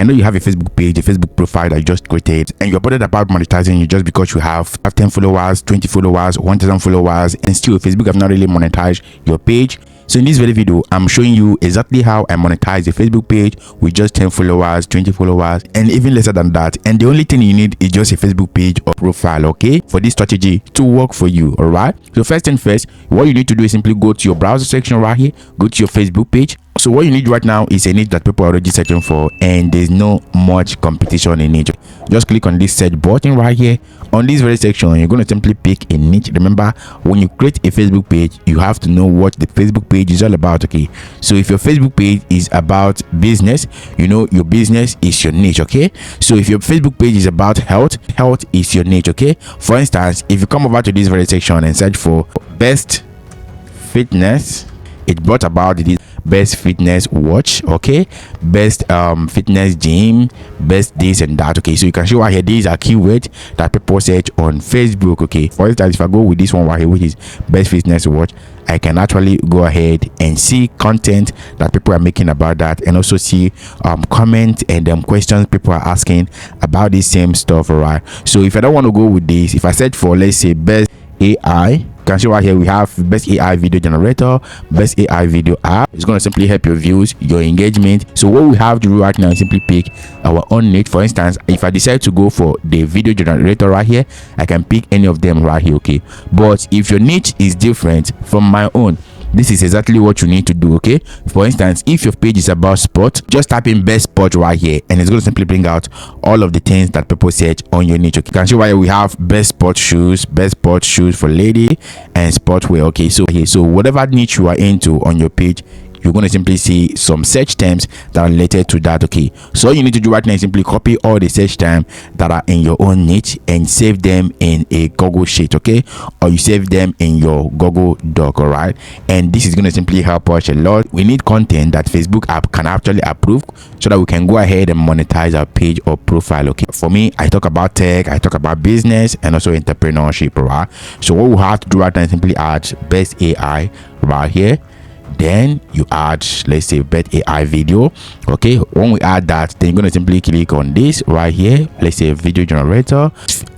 know you have a Facebook page, a Facebook profile that you just created, and you're bothered about monetizing it just because you have 10 followers, 20 followers, 1,000 followers, and still Facebook have not really monetized your page. So in this very video, I'm showing you exactly how I monetize a Facebook page with just 10 followers, 20 followers, and even lesser than that. And the only thing you need is just a Facebook page or profile, okay, for this strategy to work for you. All right, so first and first, what you need to do is simply go to your browser section right here, go to your Facebook page. So what you need right now is a niche that people are already searching for, and there's no much competition in it. Just click on this search button right here. On this very section, you're going to simply pick a niche. Remember, when you create a Facebook page, you have to know what the Facebook page is all about, okay? So if your Facebook page is about business, you know your business is your niche, okay? So if your Facebook page is about health, health is your niche, okay? For instance, if you come over to this very section and search for best fitness, it brought about this best fitness watch, okay, best fitness gym, best this and that, okay? So you can see right here, these are keywords that people search on Facebook, okay? For instance, if I go with this one right here, which is best fitness watch, I can actually go ahead and see content that people are making about that, and also see comments and questions people are asking about the same stuff. All right, so if I don't want to go with this, if I search for, let's say, best AI, you can see right here we have best AI video generator, best AI video app. It's going to simply help your views, your engagement. So what we have to do right now is simply pick our own niche. For instance, if I decide to go for the video generator right here, I can pick any of them right here, okay? But if your niche is different from my own, this is exactly what you need to do, okay? For instance, if your page is about sport, just type in best sport right here, and it's going to simply bring out all of the things that people search on your niche, okay? You can see why we have best sport shoes for lady, and sportswear, okay? So whatever niche you are into on your page, you're going to simply see some search terms that are related to that, okay? So all you need to do right now is simply copy all the search terms that are in your own niche and save them in a Google Sheet, okay? Or you save them in your Google Doc, all right? And this is going to simply help us a lot. We need content that Facebook app can actually approve so that we can go ahead and monetize our page or profile, okay? For me, I talk about tech, I talk about business, and also entrepreneurship, all right? So what we have to do right now is simply add best AI right here. Then you add, let's say, best AI video, okay? When we add that, then you're going to simply click on this right here, let's say video generator.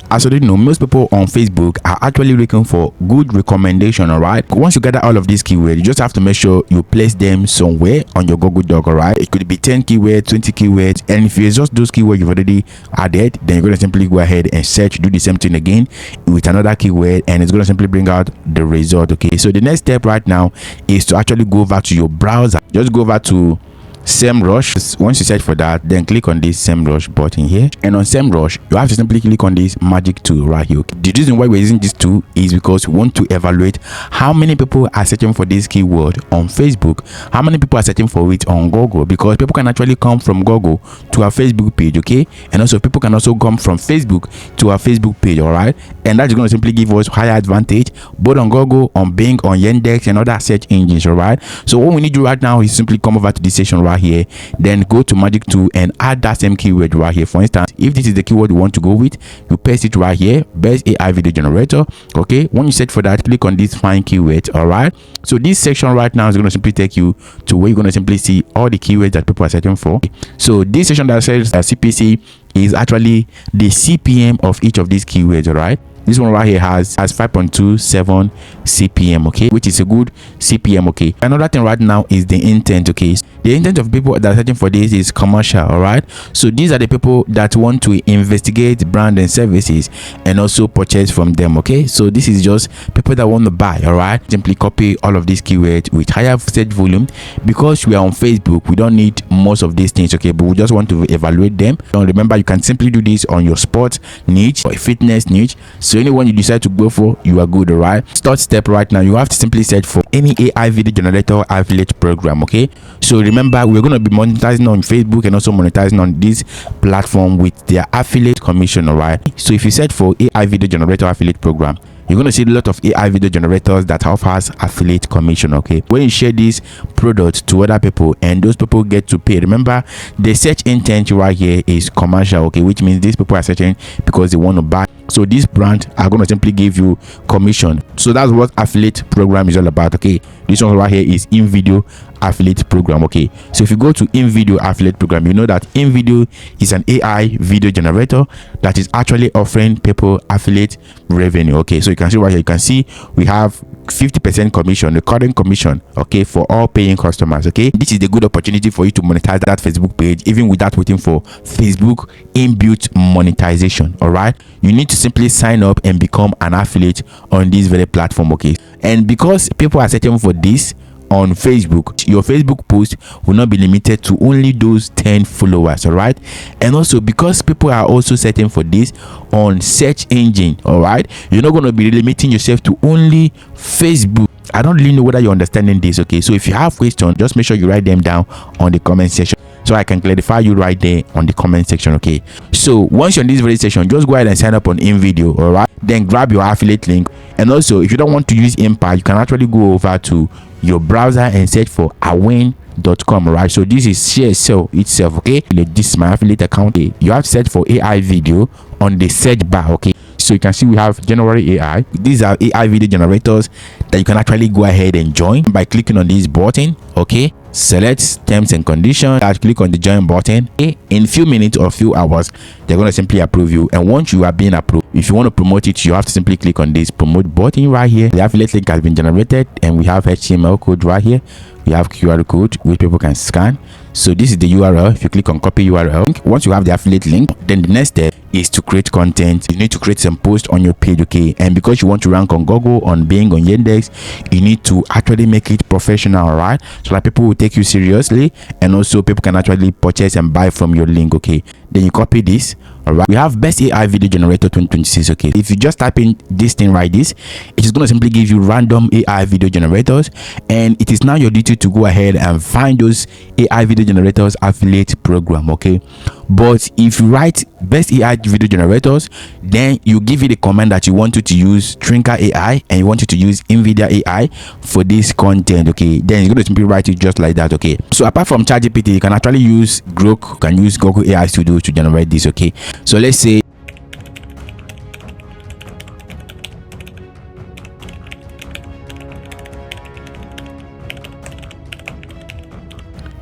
As you know, most people on Facebook are actually looking for good recommendation, all right? Once you gather all of these keywords, you just have to make sure you place them somewhere on your Google Doc, all right? It could be 10 keywords, 20 keywords, and if it's just those keywords you've already added, then you're going to simply go ahead and search, do the same thing again with another keyword, and it's going to simply bring out the result, okay? So the next step right now is to actually go over to your browser. Just go over to SEMrush. Once you search for that, then click on this SEMrush button here, and on SEMrush you have to simply click on this magic tool right here, okay? The reason why we're using this tool is because we want to evaluate how many people are searching for this keyword on Facebook, how many people are searching for it on Google, because people can actually come from Google to our Facebook page, okay? And also people can also come from Facebook to our Facebook page, all right? And that's going to simply give us higher advantage both on Google, on Bing, on Yandex, and other search engines, all right? So what we need to do right now is simply come over to this section right here, then go to magic tool and add that same keyword right here. For instance, if this is the keyword you want to go with, you paste it right here, best AI video generator, okay? When you search for that, click on this find keyword, all right? So this section right now is going to simply take you to where you're going to simply see all the keywords that people are searching for. So this section that says CPC is actually the CPM of each of these keywords, all right? This one right here has 5.27 CPM, okay, which is a good CPM, okay? Another thing right now is the intent, okay? The intent of people that are searching for this is commercial, all right? So these are the people that want to investigate brand and services and also purchase from them, okay? So this is just people that want to buy, all right? Simply copy all of these keywords with higher search volume. Because we are on Facebook, we don't need most of these things, okay? But we just want to evaluate them. And remember, you can simply do this on your sports niche or fitness niche. So anyone you decide to go for, you are good, all right? Third step right now, you have to simply search for any AI video generator affiliate program, okay? So remember, we're going to be monetizing on Facebook and also monetizing on this platform with their affiliate commission, all right? So if you search for AI video generator affiliate program, you're going to see a lot of AI video generators that offers affiliate commission, okay? When you share this product to other people and those people get to pay, remember the search intent right here is commercial, okay? Which means these people are searching because they want to buy So these brands are going to simply give you commission. So that's what affiliate program is all about. Okay, this one right here is in video affiliate program. Okay, so if you go to in video affiliate program, you know that in video is an AI video generator that is actually offering people affiliate revenue. Okay, so you can see right here, you can see we have 50% commission, the current commission, okay, for all paying customers. Okay, this is a good opportunity for you to monetize that Facebook page even without waiting for Facebook inbuilt monetization. All right, you need to simply sign up and become an affiliate on this very platform. Okay, and because people are searching for this on Facebook, your Facebook post will not be limited to only those 10 followers. All right, and also because people are also searching for this on search engine, all right, you're not going to be limiting yourself to only Facebook. I don't really know whether you're understanding this. Okay, so if you have questions, just make sure you write them down on the comment section so I can clarify you right there on the comment section. Okay, so once you're in this very section, just go ahead and sign up on InVideo. All right, then grab your affiliate link. And also, if you don't want to use Impact, you can actually go over to your browser and search for awin.com. right, so this is share sell itself. Okay, this is my affiliate account. Okay, you have to search for AI video on the search bar. Okay, so you can see we have January AI. These are AI video generators that you can actually go ahead and join by clicking on this button. Okay, select terms and conditions, click on the join button. Okay, in a few minutes or few hours, they're going to simply approve you. And once you are being approved, if you want to promote it, you have to simply click on this promote button right here. The affiliate link has been generated and we have HTML code right here. We have QR code which people can scan. So this is the URL. If you click on copy URL, once you have the affiliate link, then the next step is to create content. You need to create some posts on your page. Okay, and because you want to rank on Google, on Bing, on Yandex, you need to actually make it professional, right, so that people will take you seriously and also people can actually purchase and buy from your link. Okay, then you copy this. All right, we have best AI video generator 2026. Okay, if you just type in this thing right, this it is going to simply give you random AI video generators, and it is now your duty to go ahead and find those AI video generators affiliate program. Okay, but if you write best AI video generators, then you give it a command that you want you to use Trinker AI and you want you to use Nvidia AI for this content. Okay, then you're going to simply write it just like that. Okay, so apart from ChatGPT, you can actually use Grok, you can use Google AI Studio to generate this. Okay, so let's say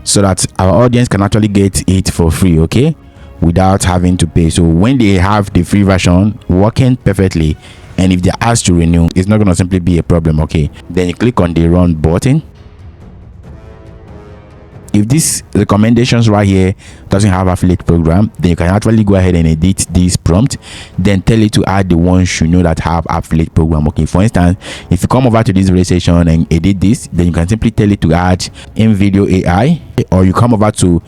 so that our audience can actually get it for free. Okay, without having to pay. So when they have the free version working perfectly, and if they're asked to renew, it's not going to simply be a problem. Okay, then you click on the run button. If this recommendations right here doesn't have affiliate program, then you can actually go ahead and edit this prompt, then tell it to add the ones you know that have affiliate program. Okay, for instance, if you come over to this registration and edit this, then you can simply tell it to add in video AI, or you come over to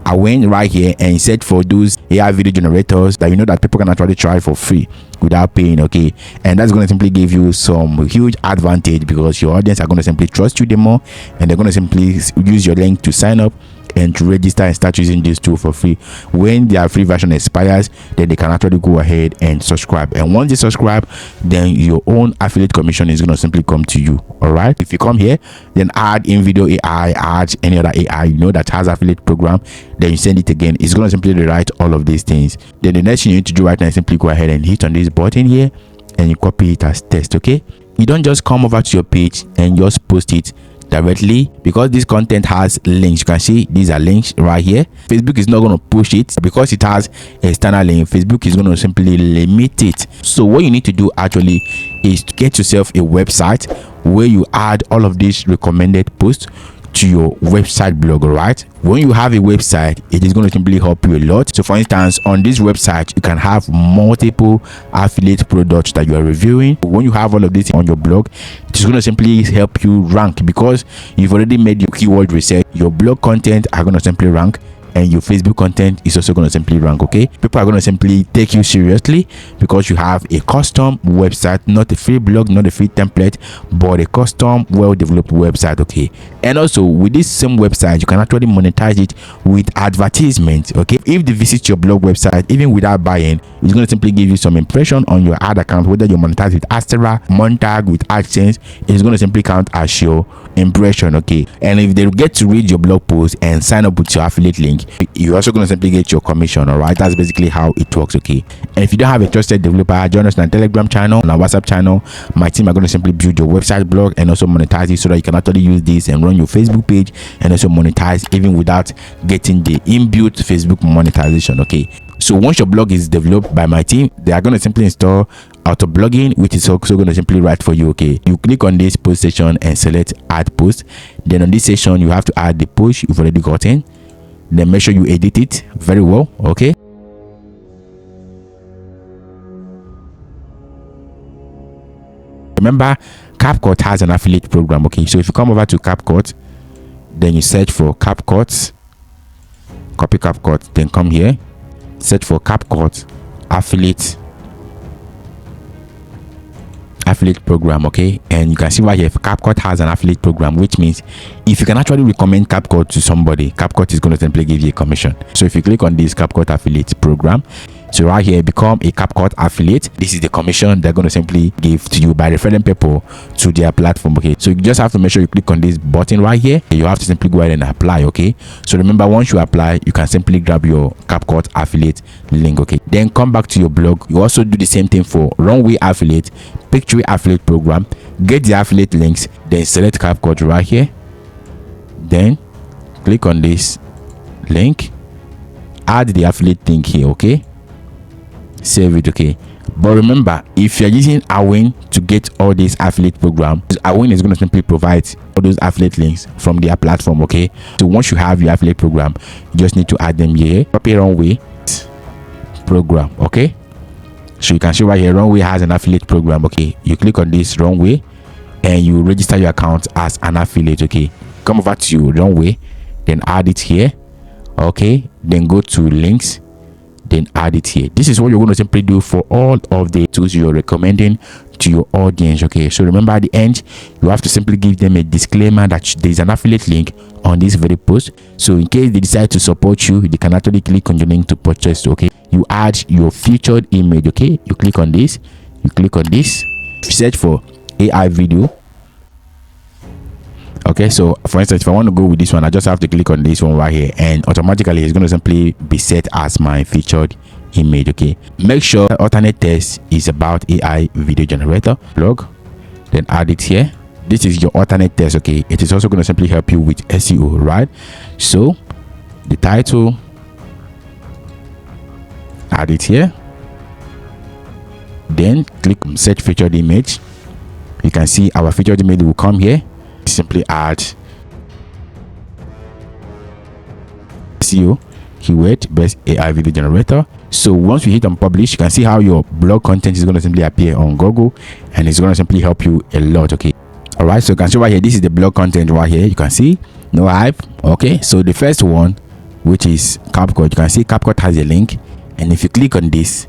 Awin right here and search for those AI video generators that you know that people can actually try for free without paying. Okay, and that's going to simply give you some huge advantage because your audience are going to simply trust you the more, and they're going to simply use your link to sign up and to register and start using this tool for free. When their free version expires, then they can actually go ahead and subscribe, and once they subscribe, then your own affiliate commission is going to simply come to you. All right, if you come here, then add in video AI, add any other AI you know that has affiliate program, then you send it again, it's going to simply rewrite all of these things. Then the next thing you need to do right now is simply go ahead and hit on this button here and you copy it as text. Okay, you don't just come over to your page and just post it directly because this content has links. You can see these are links right here. Facebook is not going to push it because it has external link. Facebook is going to simply limit it. So what you need to do actually is to get yourself a website where you add all of these recommended posts to your website blog. All right, when you have a website, it is going to simply help you a lot. So for instance, on this website you can have multiple affiliate products that you are reviewing. When you have all of this on your blog, it is going to simply help you rank because you've already made your keyword research. Your blog content are going to simply rank, and your Facebook content is also going to simply rank. Okay, people are going to simply take you seriously because you have a custom website, not a free blog, not a free template, but a custom well-developed website. Okay, and also with this same website you can actually monetize it with advertisements. Okay, if they visit your blog website even without buying, it's going to simply give you some impression on your ad account, whether you monetize with Astera, Montag, with AdSense, it's going to simply count as your impression. Okay, and if they get to read your blog post and sign up with your affiliate link, link, you're also going to simply get your commission. All right, that's basically how it works. Okay, and if you don't have a trusted developer, join us on our Telegram channel, on our WhatsApp channel. My team are going to simply build your website, blog, and also monetize it, so that you can actually use this and run your Facebook page and also monetize even without getting the inbuilt Facebook monetization. Okay, so once your blog is developed by my team, they are going to simply install auto blogging, which is also going to simply write for you. Okay, you click on this post section and select add post. Then on this section, you have to add the post you've already gotten. Then make sure you edit it very well. Okay, remember, CapCut has an affiliate program. Okay, so if you come over to CapCut, then you search for CapCut, copy CapCut, then come here, search for CapCut affiliate program. Okay, and you can see right here, CapCut has an affiliate program, which means if you can actually recommend CapCut to somebody, CapCut is going to simply give you a commission. So if you click on this CapCut affiliate program, so right here, become a CapCut affiliate. This is the commission they're going to simply give to you by referring people to their platform. Okay, so you just have to make sure you click on this button right here. You have to simply go ahead and apply. Okay, so remember, once you apply, you can simply grab your CapCut affiliate link. Okay, then come back to your blog. You also do the same thing for Runway affiliate, Picture affiliate program. Get the affiliate links, then select CapCut right here, then click on this link, add the affiliate link here. Okay, save it. Okay, but remember, if you're using Awin to get all these affiliate program, Awin is going to simply provide all those affiliate links from their platform. Okay, so once you have your affiliate program, you just need to add them here. Copy Runway program. Okay, so you can see right here, Runway has an affiliate program. Okay, you click on this Runway and you register your account as an affiliate. Okay, come over to your Runway, then add it here. Okay, then go to links, then add it here. This is what you're going to simply do for all of the tools you're recommending to your audience. Okay, so remember, at the end, you have to simply give them a disclaimer that there's an affiliate link on this very post, so in case they decide to support you, they can actually click on your link to purchase. Okay, you add your featured image. Okay, you click on this, you click on this, search for AI video. Okay, so for instance, if I want to go with this one, I just have to click on this one right here, and automatically it's going to simply be set as my featured image. Okay, make sure alternate text is about AI video generator blog, then add it here. This is your alternate text. Okay, it is also going to simply help you with SEO, right? So the title, add it here, then click search featured image. You can see our featured image will come here. Simply add SEO keyword best AI video generator. So once you hit on publish, you can see how your blog content is going to simply appear on Google, and it's going to simply help you a lot. Okay, all right, so you can see right here, this is the blog content right here. You can see no hype. Okay, so the first one, which is CapCut, you can see CapCut has a link, and if you click on this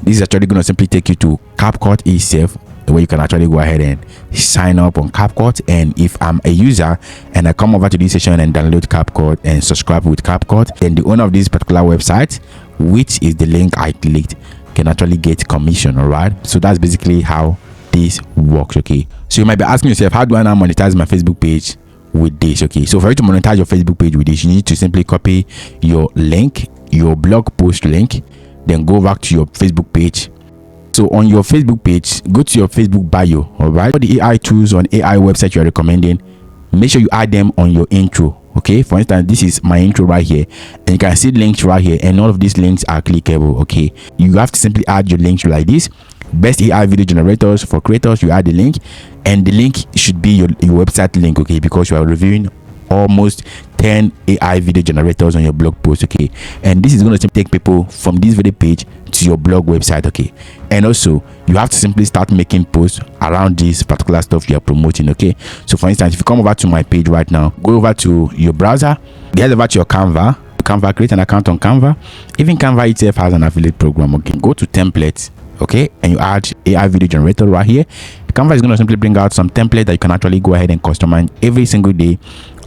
is actually going to simply take you to CapCut itself, where you can actually go ahead and sign up on CapCut. And if I'm a user and I come over to this session and download CapCut and subscribe with CapCut, then the owner of this particular website, which is the link I clicked, can actually get commission. All right, so that's basically how this works. Okay, so you might be asking yourself, how do I now monetize my Facebook page with this? Okay, so for you to monetize your Facebook page with this, you need to simply copy your link, your blog post link, then go back to your Facebook page. So on your Facebook page, go to your Facebook bio. All right, all the AI tools on AI website you're recommending, make sure you add them on your intro. Okay, for instance, this is my intro right here, and you can see links right here, and all of these links are clickable. Okay, you have to simply add your links like this. Best AI video generators for creators, you add the link, and the link should be your website link. Okay, because you are reviewing almost 10 AI video generators on your blog post. Okay, and this is going to take people from this video page to your blog website. Okay, and also you have to simply start making posts around this particular stuff you are promoting. Okay, so for instance, if you come over to my page right now, go over to your browser, head over to your Canva, create an account on Canva. Even Canva itself has an affiliate program. Okay, go to templates. Okay, and you add AI video generator right here. Canva is going to simply bring out some template that you can actually go ahead and customize every single day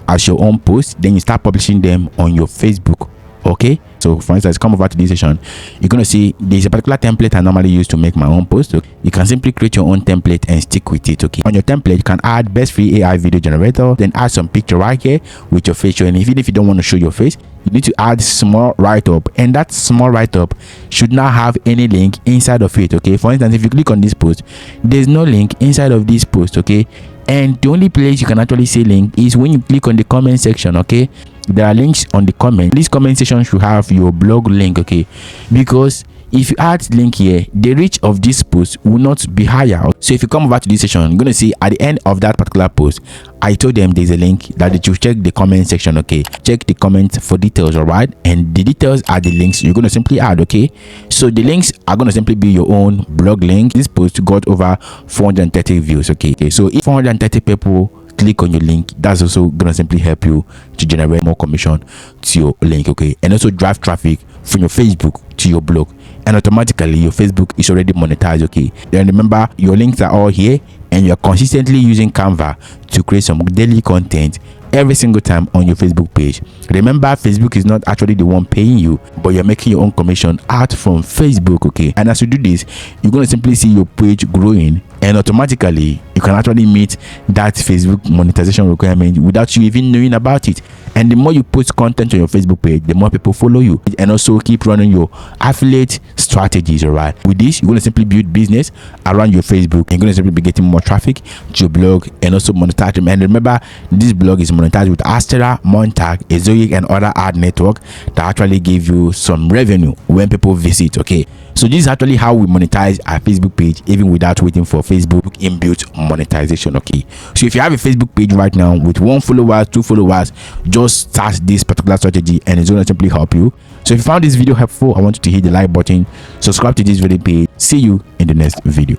as your own post. Then you start publishing them on your Facebook. Okay, so for instance, come over to this session, you're going to see there's a particular template I normally use to make my own post. Okay, you can simply create your own template and stick with it. Okay, on your template you can add best free AI video generator, then add some picture right here with your face showing. Even if you don't want to show your face, you need to add small write-up, and that small write-up should not have any link inside of it. Okay, for instance, if you click on this post, there's no link inside of this post. Okay, and the only place you can actually see link is when you click on the comment section. Okay, there are links on the comment. This comment section should have your blog link. Okay, because if you add link here, the reach of this post will not be higher. So if you come over to this section, you're going to see at the end of that particular post, I told them there's a link that they should check the comment section. Okay, check the comment for details. All right, and the details are the links you're going to simply add. Okay, so the links are going to simply be your own blog link. This post got over 430 views. Okay, so if 430 people click on your link, that's also gonna simply help you to generate more commission to your link. Okay, and also drive traffic from your Facebook to your blog, and automatically your Facebook is already monetized. Okay, then remember, your links are all here, and you're consistently using Canva to create some daily content every single time on your Facebook page. Remember, Facebook is not actually the one paying you, but you're making your own commission out from Facebook. Okay, and as you do this, you're going to simply see your page growing, and automatically you can actually meet that Facebook monetization requirement without you even knowing about it. And the more you post content on your Facebook page, the more people follow you, and also keep running your affiliate strategies. All right, with this, you're going to simply build business around your Facebook, and you're going to simply be getting more traffic to your blog and also monetize them. And remember, this blog is monetized with Astera, Montag, Ezoic, and other ad network that actually give you some revenue when people visit. Okay, so this is actually how we monetize our Facebook page even without waiting for Facebook inbuilt monetization. Okay, so if you have a Facebook page right now with 1 follower, 2 followers, just start this particular strategy and it's going to simply help you. So if you found this video helpful, I want you to hit the like button, subscribe to this video page. See you in the next video.